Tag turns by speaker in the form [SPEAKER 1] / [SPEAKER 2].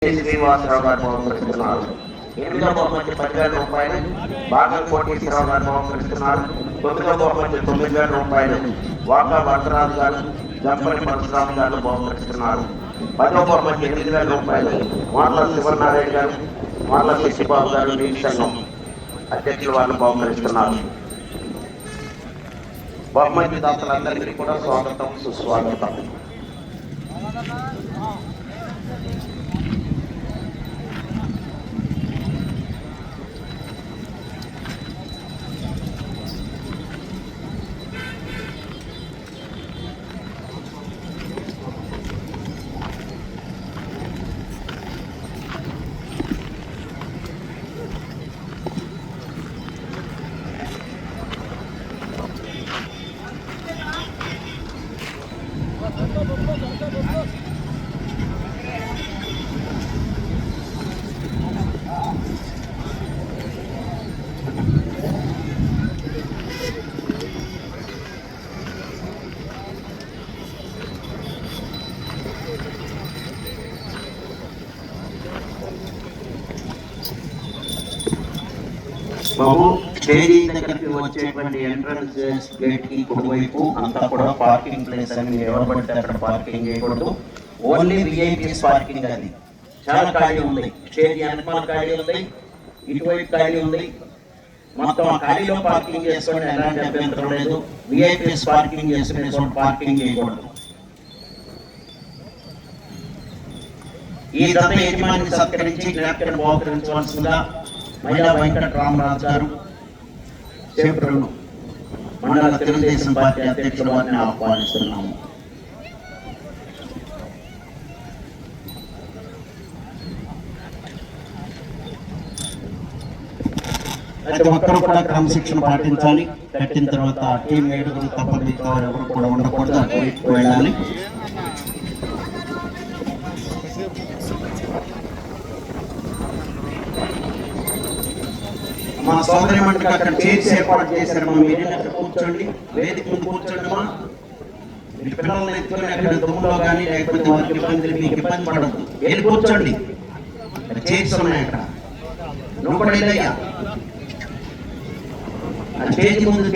[SPEAKER 1] శ్రీనివాసరావు గారు బహుకరిస్తున్నారు. 8వ బహుమతి 10,000 రూపాయలు బాగల్ కోటేశ్వరరావు గారు బహుకరిస్తున్నారు. 9వ బహుమతి 9,000 రూపాయలు వాకా వరదరాజు గారు జంపని పరశురామ గారు బహుకరిస్తున్నారు. 10వ బహుమతి 8,000 రూపాయలు మార్ల శివనారాయణ గారు మార్ల శశిబాబు గారు నీటి సంఘం అధ్యక్షులు వారు బహుకరిస్తున్నారు. బహుమతి దాతలందరికీ కూడా స్వాగతం సుస్వాగతం. బాబు స్టేజీ దగ్గరికి వచ్చేటువంటి ఎంట్రన్స్ గేట్ కి కుడివైపు అంతా కూడా పార్కింగ్ ప్లేస్ అని ఎవరు పడితే అక్కడ పార్కింగ్ చేయకూడదు. ఓన్లీ విఐపీస్ పార్కింగ్ అది. చాలా ఖాళీ ఉంది. స్టేజీ వెనకాల ఖాళీ ఉంది, ఇటువైపు ఖాళీ ఉంది. మొత్తం ఆ ఖాళీలో పార్కింగ్ చేసుకోండి, ఎలాంటి అభ్యంతరం లేదు. విఐపీస్ పార్కింగ్ చేసుకునే చోట పార్కింగ్ చేయకూడదు. ఈ దత్త యజమాని సత్కరించి జ్ఞాపకం బహుకరించవలసిందిగా మహిళా వెంకటరామరాజు గారు చేపట్టు మండల తెలుగుదేశం పార్టీ అధ్యక్షుడు వారిని ఆహ్వానిస్తున్నాము. అయితే ఒక్కరు కూడా క్రమశిక్షణ పాటించాలి. కట్టిన తర్వాత టీం ఏడుగురు తప్ప మిగతా ఎవరు కూడా ఉండకూడదు. అటు వెళ్ళాలి. మా సోదరి మండలికి అక్కడ చైర్స్ ఏర్పాటు చేశారమ్మా. మీరు అక్కడ కూర్చోండి, వేదిక ముందు కూర్చోండమ్మా. మీ పిల్లల్ని ఎత్తుకొని అక్కడ దుమ్ములో కానీ లేకపోతే వారికి ఇబ్బంది మీకు ఇబ్బంది పడదు. వెళ్ళి కూర్చోండి, చైర్స్ ఉన్నాయి అక్కడ. నువ్వు కూడా వెళ్ళయ్యా ఆ స్టేజ్ ముందు